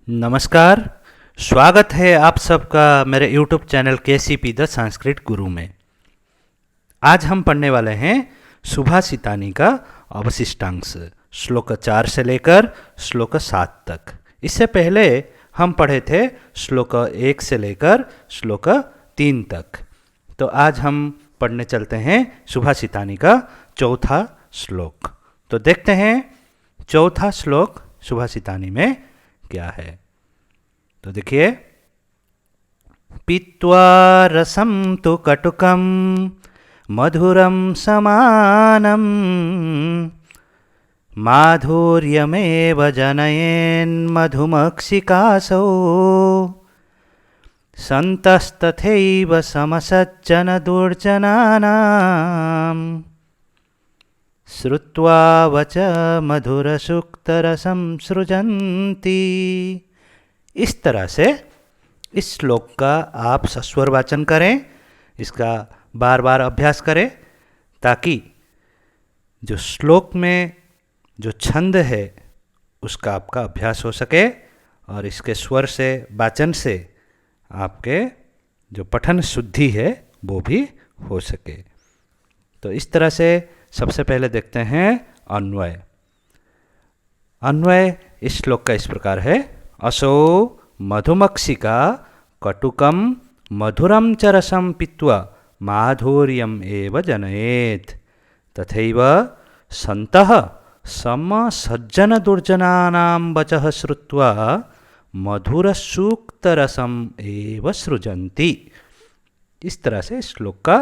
नमस्कार। स्वागत है आप सबका मेरे YouTube channel KCP the Sanskrit गुरु में। आज हम पढ़ने वाले हैं सुभाषितानी का अवशिष्टांश श्लोक 4 से लेकर श्लोक 7 तक। इससे पहले हम पढ़े थे श्लोक 1 से लेकर श्लोक 3 तक। तो आज हम पढ़ने चलते हैं सुभाषितानी का चौथा श्लोक। तो देखते हैं चौथा श्लोक सुभाषितानी में क्या है। तो देखिए, पीत्वा रसं तु कटुकं मधुरं समानं माधुर्यमेव जनयेन् मधुमक्षिकासौ सन्तस्तथैव समसज्जन दुर्जनानां श्रुत्वा वच मधुरसूक्तरसं सृजन्ति। इस तरह से इस श्लोक का आप सस्वर वाचन करें, इसका बार बार अभ्यास करें ताकि जो श्लोक में जो छंद है उसका आपका अभ्यास हो सके और इसके स्वर से वाचन से आपके जो पठन शुद्धि है वो भी हो सके। तो इस तरह से सबसे पहले देखते हैं अन्वय। अन्वय इस श्लोक का इस प्रकार है। असौ मधुमक्षिका कटुकं मधुरं च रसं पीत्वा माधुर्यम् एव जनयेत् तथैव सन्तः समसज्जनदुर्जनानां वचः श्रुत्वा मधुरसूक्तरसम् एव सृजन्ति। इस तरह से श्लोक का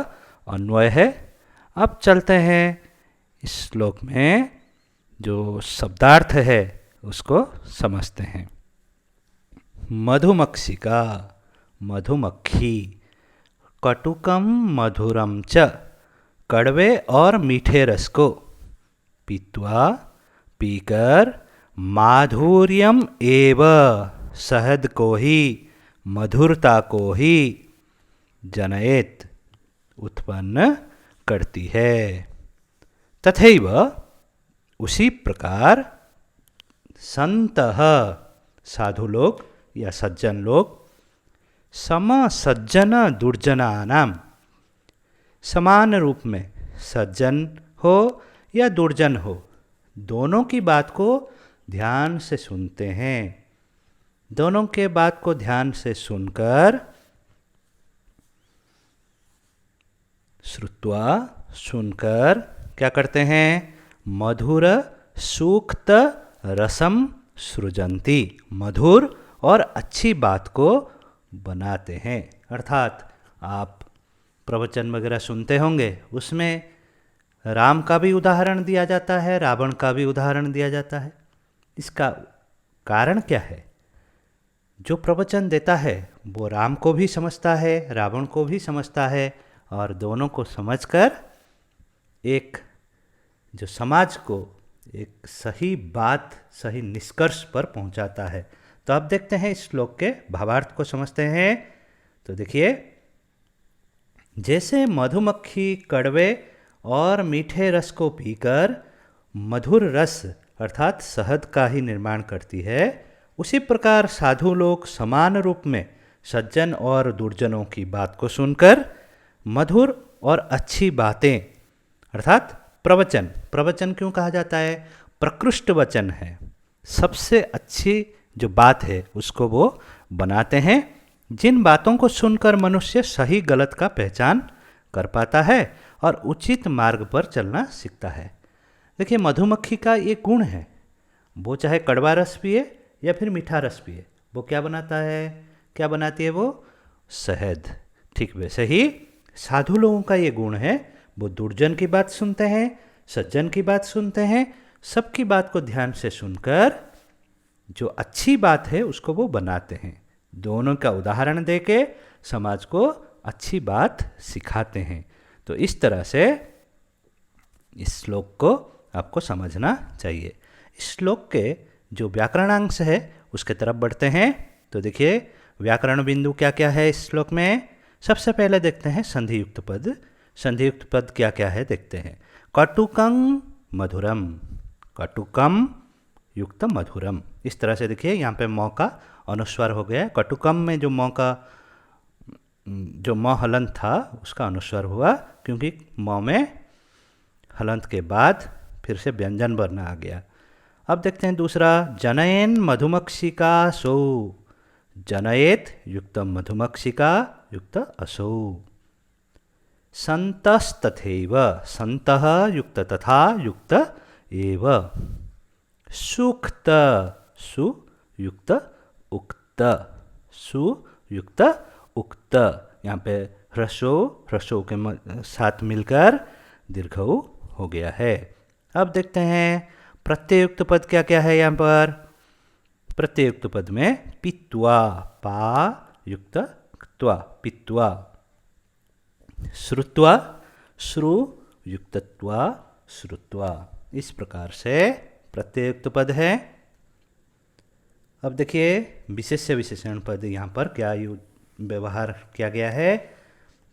अन्वय है। अब चलते हैं इस श्लोक में जो शब्दार्थ है उसको समझते हैं। मधुमक्षिका मधुमक्खी, कटुकम मधुरम च कड़वे और मीठे रस को, पीत्वा पीकर, माधुर्यम एव शहद को ही, मधुरता को ही, जनयेत उत्पन्न करती है। तथैव उसी प्रकार संतः साधु लोग या सज्जन लोग, समसज्जन दुर्जनानाम समान रूप में सज्जन हो या दुर्जन हो दोनों की बात को ध्यान से सुनते हैं। दोनों के बात को ध्यान से सुनकर श्रुत्वा सुनकर क्या करते हैं, मधुर सूक्त रसम सृजन्ति, मधुर और अच्छी बात को बनाते हैं। अर्थात आप प्रवचन वगैरह सुनते होंगे, उसमें राम का भी उदाहरण दिया जाता है, रावण का भी उदाहरण दिया जाता है। इसका कारण क्या है? जो प्रवचन देता है वो राम को भी समझता है, रावण को भी समझता है और दोनों को समझकर एक जो समाज को एक सही बात, सही निष्कर्ष पर पहुंचाता है। तो अब देखते हैं इस श्लोक के भावार्थ को समझते हैं। तो देखिए, जैसे मधुमक्खी कड़वे और मीठे रस को पीकर मधुर रस अर्थात शहद का ही निर्माण करती है, उसी प्रकार साधु लोग समान रूप में सज्जन और दुर्जनों की बात को सुनकर मधुर और अच्छी बातें अर्थात प्रवचन, प्रवचन क्यों कहा जाता है? प्रकृष्ट वचन है, सबसे अच्छी जो बात है उसको वो बनाते हैं, जिन बातों को सुनकर मनुष्य सही गलत का पहचान कर पाता है और उचित मार्ग पर चलना सीखता है। देखिए, मधुमक्खी का ये गुण है, वो चाहे कड़वा रस पिए या फिर मीठा रस पिए, वो क्या बनाता है, क्या बनाती है? वो शहद। ठीक वैसे ही साधु लोगों का ये गुण है, वो दुर्जन की बात सुनते हैं, सज्जन की बात सुनते हैं, सबकी बात को ध्यान से सुनकर जो अच्छी बात है उसको वो बनाते हैं। दोनों का उदाहरण देके समाज को अच्छी बात सिखाते हैं। तो इस तरह से इस श्लोक को आपको समझना चाहिए। इस श्लोक के जो व्याकरणांश है उसके तरफ बढ़ते हैं। तो देखिए, व्याकरण बिंदु क्या क्या है इस श्लोक में। सबसे पहले देखते हैं संधियुक्त पद। संधियुक्त पद क्या क्या है देखते हैं। कटुकं मधुरम, कटुकम युक्त मधुरम। इस तरह से देखिए यहाँ पे मौ का अनुस्वार हो गया है। कटुकम में जो मौ का जो म हलंत था उसका अनुस्वार हुआ, क्योंकि मौ में हलंत के बाद फिर से व्यंजन वर्ण आ गया। अब देखते हैं दूसरा, जनयन मधुमक्षिका सौ। जनयेत युक्त मधुमक्षिका युक्त असौ। संतस्तथैव, संतः युक्त तथा युक्त एव। सुक्त, सु युक्त उक्त, सु युक्त उक्त। यहाँ पे ह्रस्व के साथ मिलकर दीर्घऊ हो गया है। अब देखते हैं प्रत्ययुक्त पद क्या क्या है यहाँ पर। प्रत्ययुक्त पद में पित्वा, पा युक्त क्त्वा, पित्वा। श्रुत्वा, श्रु युक्तत्वा, श्रुत्वा। इस प्रकार से प्रत्ययुक्त पद है। अब देखिए विशेष्य विशेषण पद यहाँ पर क्या व्यवहार किया गया है।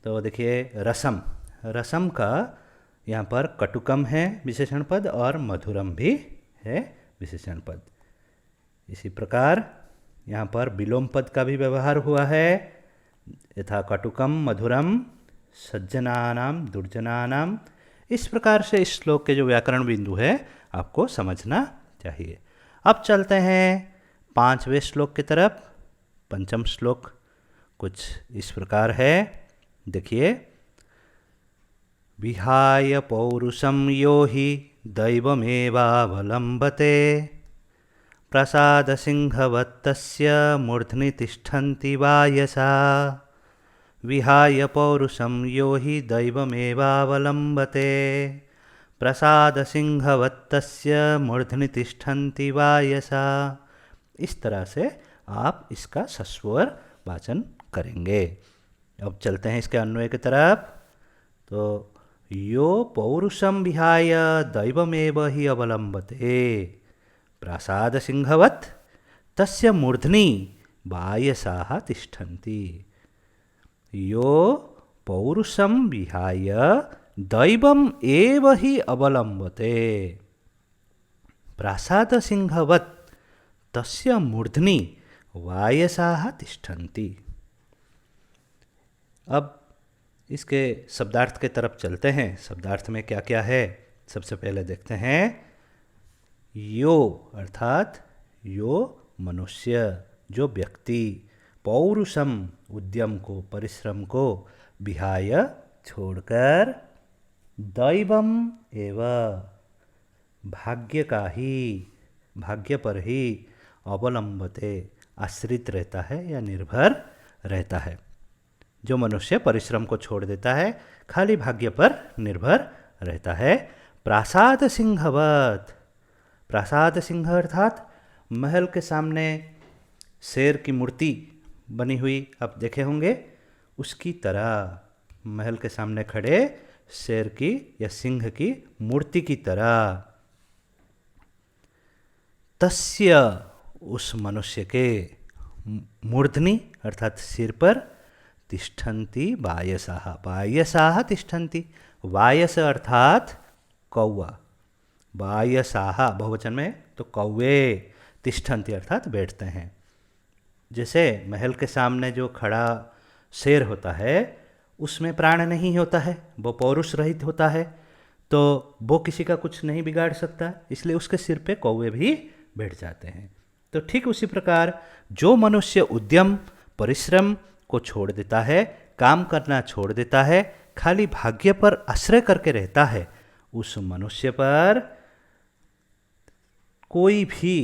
तो देखिए रसम, रसम का यहाँ पर कटुकम है विशेषण पद और मधुरम भी है विशेषण पद। इसी प्रकार यहाँ पर विलोम पद का भी व्यवहार हुआ है। यथा कटुकम मधुरम सज्जनानाम दुर्जनानाम। इस प्रकार से इस श्लोक के जो व्याकरण बिंदु है आपको समझना चाहिए। अब चलते हैं 5वें श्लोक की तरफ। पंचम श्लोक कुछ इस प्रकार है, देखिए। विहाय पौरुषम यो हि दैवमेवावलम्बते प्रसाद सिंहवत्तस्य मूर्ध्नि तिष्ठन्ति वायसा। विहाय पौरुषम यो हि दैवमेवावलम्बते प्रसाद सिंहवत्तस्य मूर्ध्नि तिष्ठन्ति वायसा। इस तरह से आप इसका सस्वर वाचन करेंगे। अब चलते हैं इसके अन्वय की तरफ। तो यो पौरुषम विहाय दैवमेव हि अवलम्बते प्रासाद सिंहवत् तस्य मूर्ध्नि वायसाः तिष्ठन्ति। यो पौरुषम विहाय दैवम एव हि अवलम्बते प्रासाद सिंहवत् तस्य मूर्ध्नि वायसाः तिष्ठन्ति। अब इसके शब्दार्थ के तरफ चलते हैं। शब्दार्थ में क्या क्या है सबसे पहले देखते हैं। यो अर्थात यो मनुष्य, जो व्यक्ति, पौरुषम उद्यम को, परिश्रम को, विहाय छोड़कर, दैवम एव भाग्य का ही, भाग्य पर ही, अवलंबते आश्रित रहता है या निर्भर रहता है। जो मनुष्य परिश्रम को छोड़ देता है, खाली भाग्य पर निर्भर रहता है। प्रासाद सिंहवत, प्रासाद सिंह अर्थात महल के सामने शेर की मूर्ति बनी हुई आप देखे होंगे, उसकी तरह, महल के सामने खड़े शेर की या सिंह की मूर्ति की तरह। तस्य उस मनुष्य के, मूर्धनि अर्थात सिर पर, तिष्ठन्ति वायसाः, वायसाः तिष्ठन्ति। वायस अर्थात कौवा, वायसाः बहुवचन में तो कौवे, तिष्ठन्ति अर्थात बैठते हैं। जैसे महल के सामने जो खड़ा शेर होता है उसमें प्राण नहीं होता है, वो पौरुष रहित होता है, तो वो किसी का कुछ नहीं बिगाड़ सकता, इसलिए उसके सिर पे कौवे भी बैठ जाते हैं। तो ठीक उसी प्रकार जो मनुष्य उद्यम परिश्रम को छोड़ देता है, काम करना छोड़ देता है, खाली भाग्य पर आश्रय करके रहता है, उस मनुष्य पर कोई भी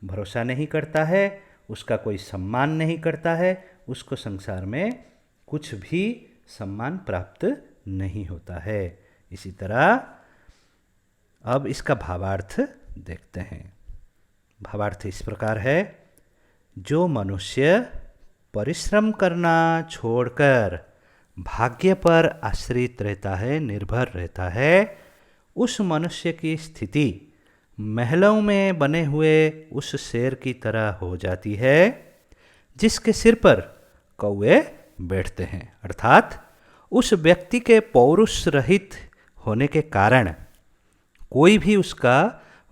भरोसा नहीं करता है, उसका कोई सम्मान नहीं करता है, उसको संसार में कुछ भी सम्मान प्राप्त नहीं होता है। इसी तरह अब इसका भावार्थ देखते हैं। भावार्थ इस प्रकार है, जो मनुष्य परिश्रम करना छोड़कर भाग्य पर आश्रित रहता है, निर्भर रहता है, उस मनुष्य की स्थिति महलों में बने हुए उस शेर की तरह हो जाती है जिसके सिर पर कौवे बैठते हैं। अर्थात उस व्यक्ति के पौरुष रहित होने के कारण कोई भी उसका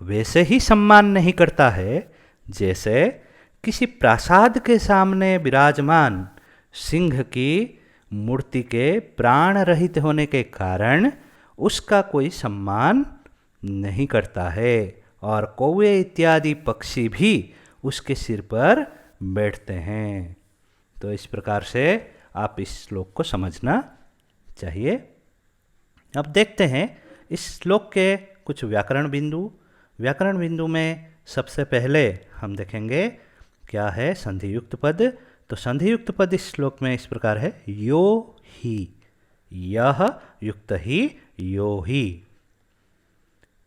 वैसे ही सम्मान नहीं करता है जैसे किसी प्रासाद के सामने विराजमान सिंह की मूर्ति के प्राण रहित होने के कारण उसका कोई सम्मान नहीं करता है, और कौवे इत्यादि पक्षी भी उसके सिर पर बैठते हैं। तो इस प्रकार से आप इस श्लोक को समझना चाहिए। अब देखते हैं इस श्लोक के कुछ व्याकरण बिंदु। व्याकरण बिंदु में सबसे पहले हम देखेंगे क्या है संधियुक्त पद। तो संधियुक्त पद इस श्लोक में इस प्रकार है, यो ही, यह युक्त ही, यो ही,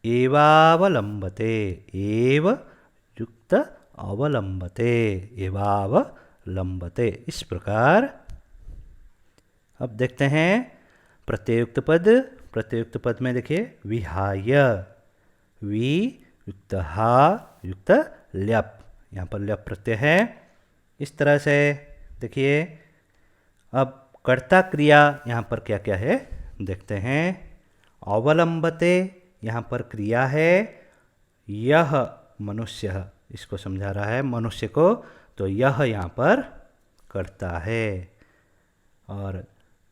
एवावलंबते, एव युक्त अवलंबते, एवावलंबते, इस प्रकार। अब देखते हैं प्रत्ययुक्त पद। प्रत्ययुक्त पद में देखिए विहाय, वि युक्त हा युक्त ल्यप, यहाँ पर ल्यप प्रत्यय है। इस तरह से देखिए अब कर्ता क्रिया यहाँ पर क्या क्या है देखते हैं। अवलंबते यहाँ पर क्रिया है, यह मनुष्य, इसको समझा रहा है मनुष्य को, तो यह यहाँ पर कर्ता है। और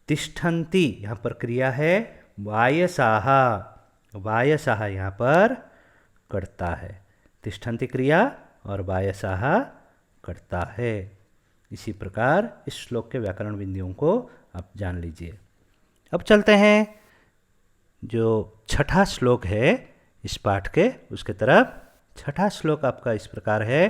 तिष्ठन्ति यहाँ पर क्रिया है, वायसाहा, वायसाहा यहाँ पर कर्ता है। तिष्ठन्ति क्रिया और वायसाहा कर्ता है। इसी प्रकार इस श्लोक के व्याकरण बिंदुओं को आप जान लीजिए। अब चलते हैं जो छठा श्लोक है इस पाठ के उसके तरफ। छठा श्लोक आपका इस प्रकार है,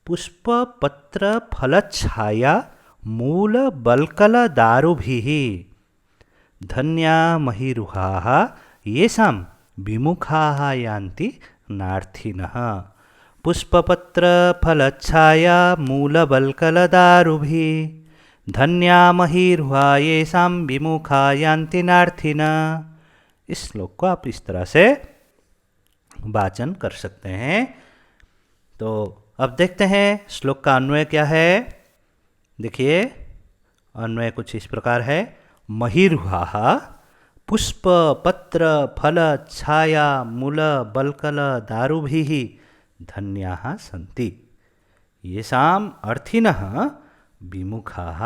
पुष्प पत्र फल छाया मूल बल्कल दारुभिः धन्या महिरुहाः येषां विमुखाः यान्ति नार्थिनः। पुष्पपत्र फलच्छाया मूलबल्कलदारुभिः धन्या महिरुहा येषां विमुखा यान्ति नार्थिनः। इस श्लोक को आप इस तरह से वाचन कर सकते हैं। तो अब देखते हैं श्लोक का अन्वय क्या है। देखिए अन्वय कुछ इस प्रकार है, महिरुहाः पुष्प पत्र फल छाया मूल बल्कल दारुभिः धन्याः सन्ति येषाम् अर्थिनः विमुखाः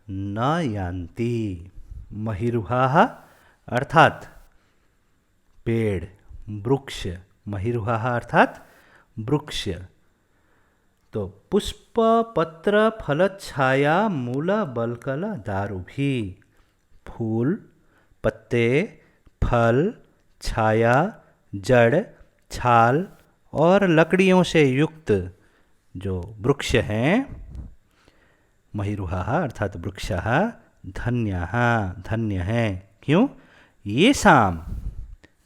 न यान्ति। महिरुहाः अर्थात पेड़, वृक्ष, महिरुहाः अर्थात वृक्ष। तो पुष्प पत्र फल छाया मूल बल्कल दारुभिः, फूल, पत्ते, फल, छाया, जड़, छाल और लकड़ियों से युक्त जो वृक्ष हैं, महिरुहाः अर्थात वृक्षः, धन्याः धन्य हैं। क्यों? ये शाम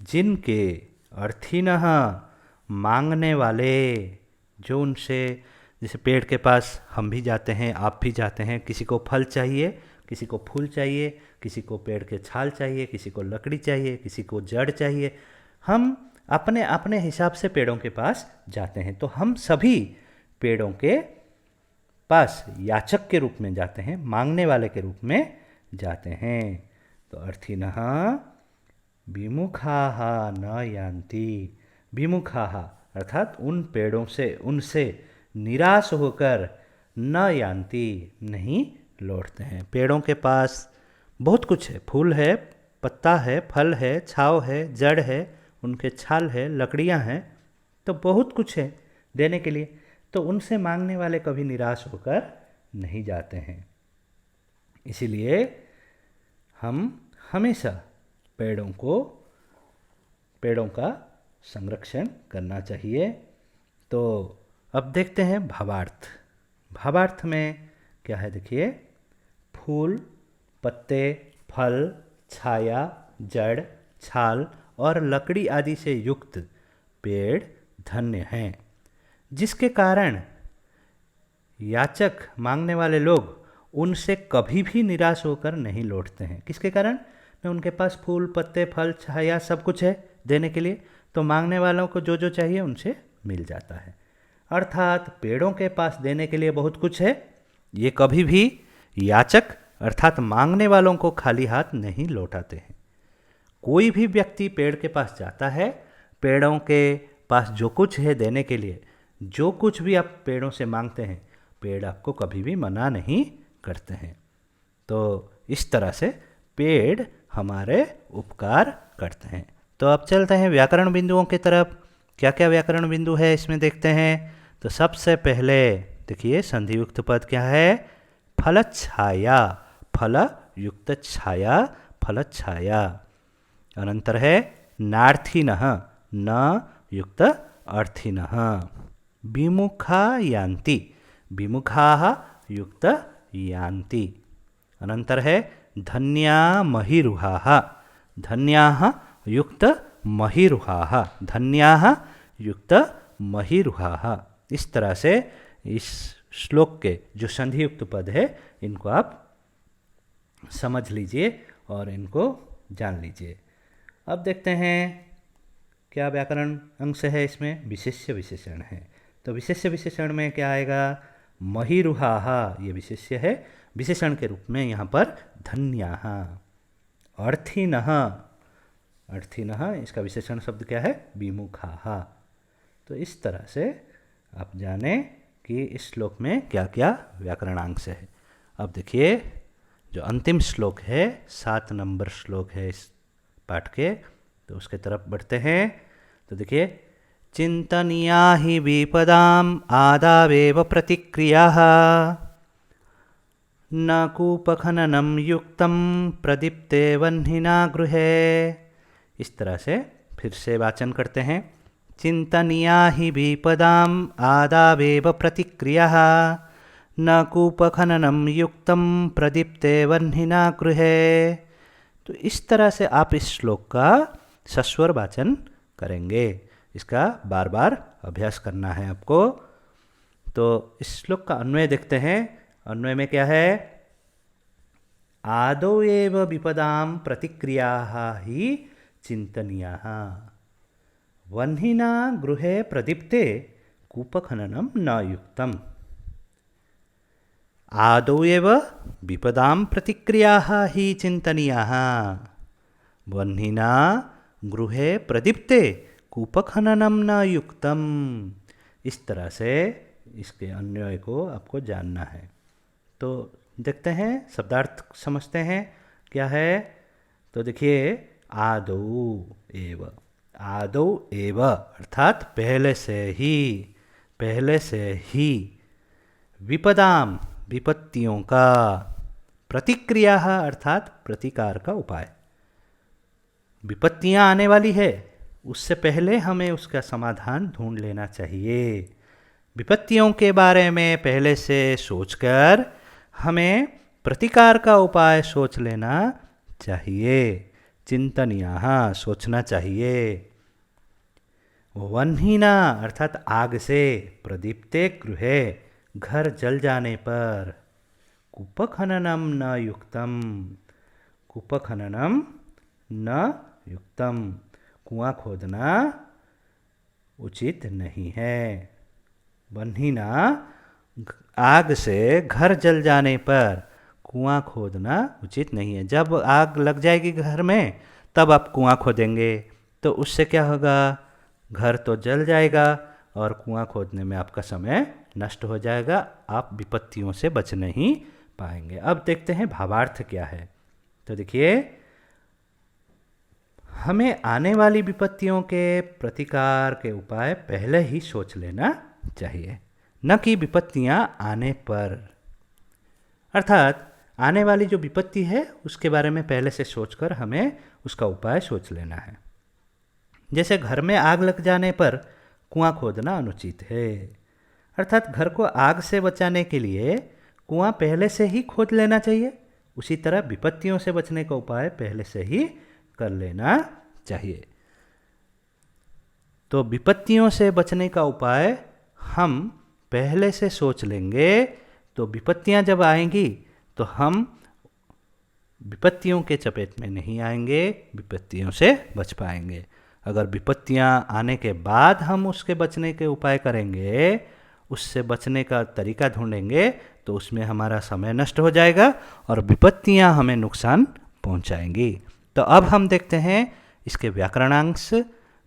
जिनके, अर्थिनः मांगने वाले, जो उनसे, जैसे पेड़ के पास हम भी जाते हैं, आप भी जाते हैं, किसी को फल चाहिए, किसी को फूल चाहिए, किसी को पेड़ के छाल चाहिए, किसी को लकड़ी चाहिए, किसी को जड़ चाहिए। हम अपने अपने हिसाब से पेड़ों के पास जाते हैं। तो हम सभी पेड़ों के पास याचक के रूप में जाते हैं, मांगने वाले के रूप में जाते हैं। तो अर्थिनः विमुखाः न यान्ति, विमुखाः अर्थात उन पेड़ों से, उनसे निराश होकर, न यान्ति नहीं लौटते हैं। पेड़ों के पास बहुत कुछ है, फूल है, पत्ता है, फल है, छाव है, जड़ है, उनके छाल है, लकड़ियां हैं, तो बहुत कुछ है देने के लिए। तो उनसे मांगने वाले कभी निराश होकर नहीं जाते हैं। इसीलिए हम हमेशा पेड़ों का संरक्षण करना चाहिए। तो अब देखते हैं भावार्थ। भावार्थ में क्या है देखिए, फूल, पत्ते, फल, छाया, जड़, छाल और लकड़ी आदि से युक्त पेड़ धन्य हैं, जिसके कारण याचक, मांगने वाले लोग उनसे कभी भी निराश होकर नहीं लौटते हैं। किसके कारण? में उनके पास फूल, पत्ते, फल, छाया सब कुछ है देने के लिए, तो मांगने वालों को जो जो चाहिए उनसे मिल जाता है। अर्थात पेड़ों के पास देने के लिए बहुत कुछ है, ये कभी भी याचक अर्थात मांगने वालों को खाली हाथ नहीं लौटाते हैं। कोई भी व्यक्ति पेड़ के पास जाता है पेड़ों के पास जो कुछ है देने के लिए, जो कुछ भी आप पेड़ों से मांगते हैं, पेड़ आपको कभी भी मना नहीं करते हैं। तो इस तरह से पेड़ हमारे उपकार करते हैं। तो अब चलते हैं व्याकरण बिंदुओं की तरफ। क्या क्या व्याकरण बिंदु है इसमें देखते हैं। तो सबसे पहले देखिए संधियुक्त पद क्या है, फलच्छाया, फल युक्त छाया, फलच्छाया। अनंतर है नार्थिनः, न युक्त अर्थिनः। विमुखा यान्ति, विमुखाः युक्त यान्ति। अनंतर है धन्या महिरुहाः, धन्याः युक्त महिरुहाः, धन्याः युक्त महिरुहाः। इस तरह से इस श्लोक के जो संधियुक्त पद है इनको आप समझ लीजिए और इनको जान लीजिए। अब देखते हैं क्या व्याकरण अंश है इसमें, विशेष्य विशेषण है। तो विशेष्य विशेषण में क्या आएगा, महिरुहाः ये विशेष्य है, विशेषण के रूप में यहाँ पर धन्याः। अर्थिनः, अर्थिनः इसका विशेषण शब्द क्या है, विमुखाः। तो इस तरह से आप जाने कि इस श्लोक में क्या क्या व्याकरणांश है। अब देखिए जो अंतिम श्लोक है, 7 नंबर श्लोक है इस पाठ के, तो उसके तरफ बढ़ते हैं। तो देखिए चिंतनीया हि विपदाम आदावेव प्रतिक्रियाः, न कूपखननं युक्तं प्रदीप्ते वह्निना गृहे। इस तरह से फिर से वाचन करते हैं। चिंतनीया हि विपदाम आदावेव प्रतिक्रियाः, न कूपखननं युक्तं प्रदीप्ते वह्निना गृहे। तो इस तरह से आप इस श्लोक का सस्वर वाचन करेंगे। इसका बार बार अभ्यास करना है आपको। तो इस श्लोक का अन्वय देखते हैं। अन्वय में क्या है, आदौ एव विपदाम प्रतिक्रियाः हि चिंतनीयाः, वह्निना गृहे प्रदीप्ते कूपखननं न युक्तम्। आदौ एव विपदां प्रतिक्रियाः हि चिंतनीयाः, वह्निना गृहे प्रदीप्ते कूपखननं न युक्तम्। इस तरह से इसके अन्वय को आपको जानना है। तो देखते हैं, शब्दार्थ समझते हैं क्या है। तो देखिए आदौ एव, आदौ एव अर्थात पहले से ही, पहले से ही, विपदाम विपत्तियों का, प्रतिक्रिया अर्थात प्रतिकार का उपाय। विपत्तियां आने वाली है, उससे पहले हमें उसका समाधान ढूंढ लेना चाहिए। विपत्तियों के बारे में पहले से सोचकर हमें प्रतिकार का उपाय सोच लेना चाहिए। चिंतनीयाः सोचना चाहिए। वह्निना अर्थात आग से, प्रदीप्ते गृहे घर जल जाने पर, कूपखननं न युक्तम, कूपखननं न युक्तम कुआं खोदना उचित नहीं है। वह्निना आग से घर जल जाने पर कुआं खोदना उचित नहीं है। जब आग लग जाएगी घर में तब आप कुआं खोदेंगे तो उससे क्या होगा, घर तो जल जाएगा और कुआं खोदने में आपका समय नष्ट हो जाएगा, आप विपत्तियों से बच नहीं पाएंगे। अब देखते हैं भावार्थ क्या है। तो देखिए हमें आने वाली विपत्तियों के प्रतिकार के उपाय पहले ही सोच लेना चाहिए, न कि विपत्तियां आने पर। अर्थात आने वाली जो विपत्ति है उसके बारे में पहले से सोचकर हमें उसका उपाय सोच लेना है। जैसे घर में आग लग जाने पर कुआं खोदना अनुचित है, अर्थात घर को आग से बचाने के लिए कुआं पहले से ही खोद लेना चाहिए। उसी तरह विपत्तियों से बचने का उपाय पहले से ही कर लेना चाहिए। तो विपत्तियों से बचने का उपाय हम पहले से सोच लेंगे तो विपत्तियां जब आएंगी तो हम विपत्तियों के चपेट में नहीं आएंगे, विपत्तियों से बच पाएंगे। अगर विपत्तियां आने के बाद हम उसके बचने के उपाय करेंगे, उससे बचने का तरीका ढूंढेंगे, तो उसमें हमारा समय नष्ट हो जाएगा और विपत्तियां हमें नुकसान पहुंचाएंगी। तो अब हम देखते हैं इसके व्याकरणांश।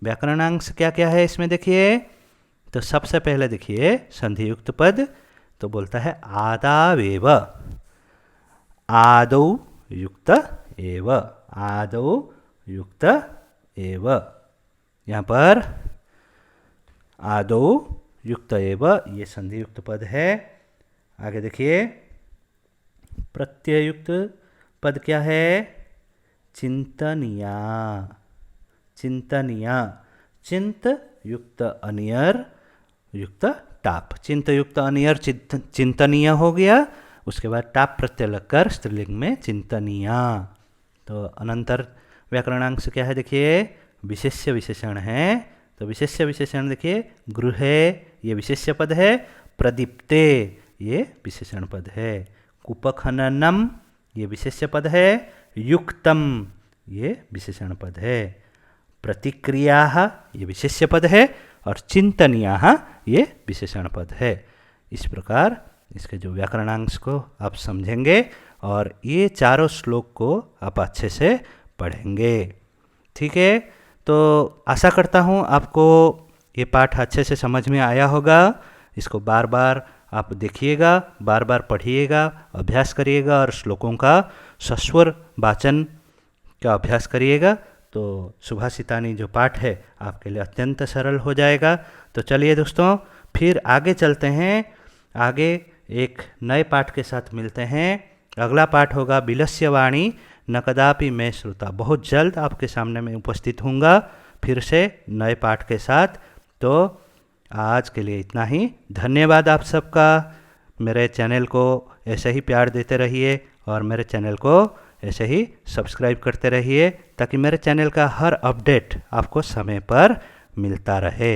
व्याकरणांश क्या क्या है इसमें देखिए। तो सबसे पहले देखिए संधि युक्त पद, तो बोलता है आदावेव, आदौ युक्त एव, आदौ युक्त एव। यहाँ पर आदौ युक्त एव ये संधि युक्त पद है। आगे देखिए प्रत्यय युक्त पद क्या है, चिंतनिया, चिंतनिया, चिंत युक्त अनियर युक्त टाप, चिंत युक्त अनियर चिंतनीय हो गया, उसके बाद टाप प्रत्यय लगकर स्त्रीलिंग में चिंतनिया। तो अनंतर व्याकरणांश क्या है देखिए, विशेष्य विशेषण है। तो विशेष्य विशेषण देखिए, गृहे ये विशेष्य पद है, प्रदीप्ते ये विशेषण पद है, कुपखननम ये विशेष्य पद है, युक्तम ये विशेषण पद है, प्रतिक्रिया ये विशेष्य पद है, और चिंतनिया ये विशेषण पद है। इस प्रकार इसके जो व्याकरणांश को आप समझेंगे और ये चारों श्लोक को आप अच्छे से पढ़ेंगे। ठीक है, तो आशा करता हूँ आपको ये पाठ अच्छे से समझ में आया होगा। इसको बार बार आप देखिएगा, बार बार पढ़िएगा, अभ्यास करिएगा और श्लोकों का सस्वर वाचन का अभ्यास करिएगा। तो सुभाषितानी जो पाठ है आपके लिए अत्यंत सरल हो जाएगा। तो चलिए दोस्तों फिर आगे चलते हैं, आगे एक नए पाठ के साथ मिलते हैं। अगला पाठ होगा बिलस्य वाणी न कदापि मैं श्रुता। बहुत जल्द आपके सामने मैं उपस्थित होऊंगा फिर से नए पाठ के साथ। तो आज के लिए इतना ही। धन्यवाद आप सबका। मेरे चैनल को ऐसे ही प्यार देते रहिए और मेरे चैनल को ऐसे ही सब्सक्राइब करते रहिए ताकि मेरे चैनल का हर अपडेट आपको समय पर मिलता रहे।